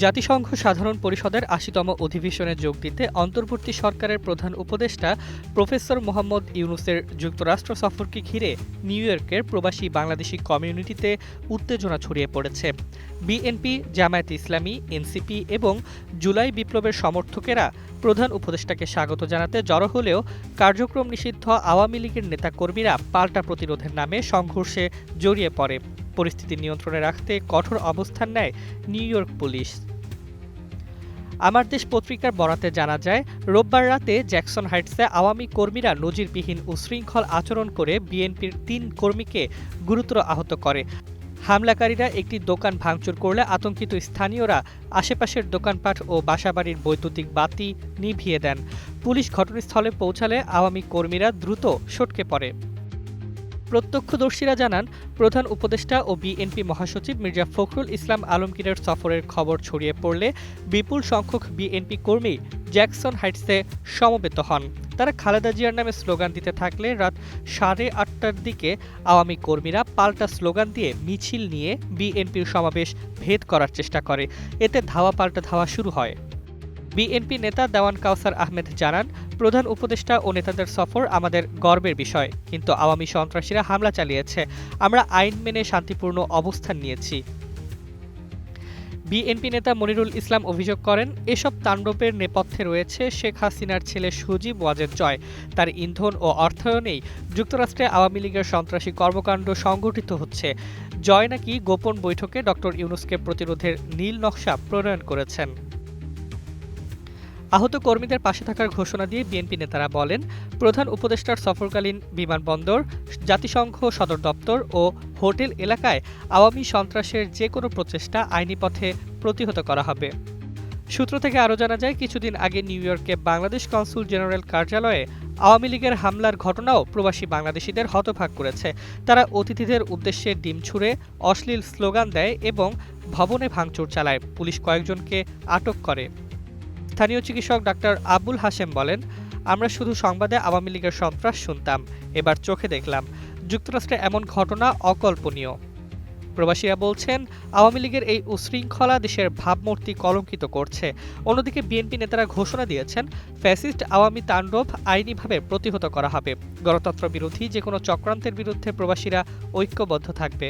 জাতিসংঘ সাধারণ পরিষদের ৮০তম অধিবেশনে যোগ দিতে অন্তর্বর্তী সরকারের প্রধান উপদেষ্টা প্রফেসর মোহাম্মদ ইউনূসের যুক্তরাষ্ট্র সফরকে ঘিরে নিউ ইয়র্কের প্রবাসী বাংলাদেশি কমিউনিটিতে উত্তেজনা ছড়িয়ে পড়েছে। বিএনপি, জামায়াতে ইসলামী, এনসিপি এবং জুলাই বিপ্লবের সমর্থকেরা প্রধান উপদেষ্টাকে স্বাগত জানাতে জড়ো হলেও কার্যক্রম নিষিদ্ধ আওয়ামী লীগের নেতাকর্মীরা পাল্টা প্রতিরোধের নামে সংঘর্ষে জড়িয়ে পড়ে। পরিস্থিতি নিয়ন্ত্রণে রাখতে কঠোর অবস্থান নেয় নিউ ইয়র্ক পুলিশ। আমার দেশ পত্রিকার বরাতে জানা যায়, রোববার রাতে জ্যাকসন হাইটসে আওয়ামী কর্মীরা নজিরবিহীন উচ্ছৃঙ্খল আচরণ করে বিএনপির ৩ কর্মীকে গুরুতর আহত করে। হামলাকারীরা একটি দোকান ভাঙচুর করলে আতঙ্কিত স্থানীয়রা আশেপাশের দোকানপাট ও বাসাবাড়ির বৈদ্যুতিক বাতি নিভিয়ে দেন। পুলিশ ঘটনাস্থলে পৌঁছালে আওয়ামী কর্মীরা দ্রুত সটকে পড়ে। প্রত্যক্ষদর্শীরা জানান, প্রধান উপদেষ্টা ও বিএনপি মহাসচিব মির্জা ফখরুল ইসলাম আলমগীরের সফরের খবর ছড়িয়ে পড়লে বিপুল সংখ্যক বিএনপি কর্মী জ্যাকসন হাইটসে সমবেত হন। তারা খালেদা জিয়ার নামে স্লোগান দিতে থাকলে রাত 8:30টার দিকে আওয়ামী কর্মীরা পাল্টা স্লোগান দিয়ে মিছিল নিয়ে বিএনপির সমাবেশ ভেদ করার চেষ্টা করে। এতে ধাওয়া পাল্টা ধাওয়া শুরু হয়। বিএনপি নেতা দেওয়ান কাওসার আহমেদ জানান, প্রধান উপদেষ্টা ও নেতাদের সফর আমাদের গর্বের বিষয়, কিন্তু আওয়ামী সন্ত্রাসীরা হামলা চালিয়েছে। আমরা আইন মেনে শান্তিপূর্ণ অবস্থান নিয়েছি। বিএনপি নেতা মনিরুল ইসলাম অভিযোগ করেন, এসব তাণ্ডবের নেপথ্যে রয়েছে শেখ হাসিনার ছেলে সজীব ওয়াজেদ জয়। তার ইন্ধন ও অর্থায়নেই যুক্তরাষ্ট্রে আওয়ামী লীগের সন্ত্রাসী কর্মকাণ্ড সংঘটিত হচ্ছে। জয় নাকি গোপন বৈঠকে ডক্টর ইউনূসকে প্রতিরোধের নীল নকশা প্রণয়ন করেছেন। আহত কর্মীদের পাশে থাকার ঘোষণা দিয়ে বিএনপি নেতারা বলেন, প্রধান উপদেষ্টার সফরকালীন বিমানবন্দর, জাতিসংঘ সদর দপ্তর ও হোটেল এলাকায় আওয়ামী সন্ত্রাসের যে কোনো প্রচেষ্টা আইনি পথে প্রতিহত করা হবে। সূত্র থেকে আরও জানা যায়, কিছুদিন আগে নিউ ইয়র্কে বাংলাদেশ কনসুল জেনারেল কার্যালয়ে আওয়ামী লীগের হামলার ঘটনাও প্রবাসী বাংলাদেশিদের হতবাক করেছে। তারা অতিথিদের উদ্দেশ্যে ডিম ছুঁড়ে অশ্লীল স্লোগান দেয় এবং ভবনে ভাঙচুর চালায়। পুলিশ কয়েকজনকে আটক করে। স্থানীয় চিকিৎসক ডাক্তার আবুল হাশেম বলেন, আমরা শুধু সংবাদে আওয়ামী লীগের সন্ত্রাস শুনতাম, এবার চোখে দেখলাম। যুক্তরাষ্ট্রে এমন ঘটনা অকল্পনীয়। প্রবাসীরা বলছেন, আওয়ামী লীগের এই উচ্ছৃঙ্খলা দেশের ভাবমূর্তি কলঙ্কিত করছে। অন্যদিকে বিএনপি নেতারা ঘোষণা দিয়েছেন, ফ্যাসিস্ট আওয়ামী তাণ্ডব আইনিভাবে প্রতিহত করা হবে। গণতন্ত্র বিরোধী যে কোনো চক্রান্তের বিরুদ্ধে প্রবাসীরা ঐক্যবদ্ধ থাকবে।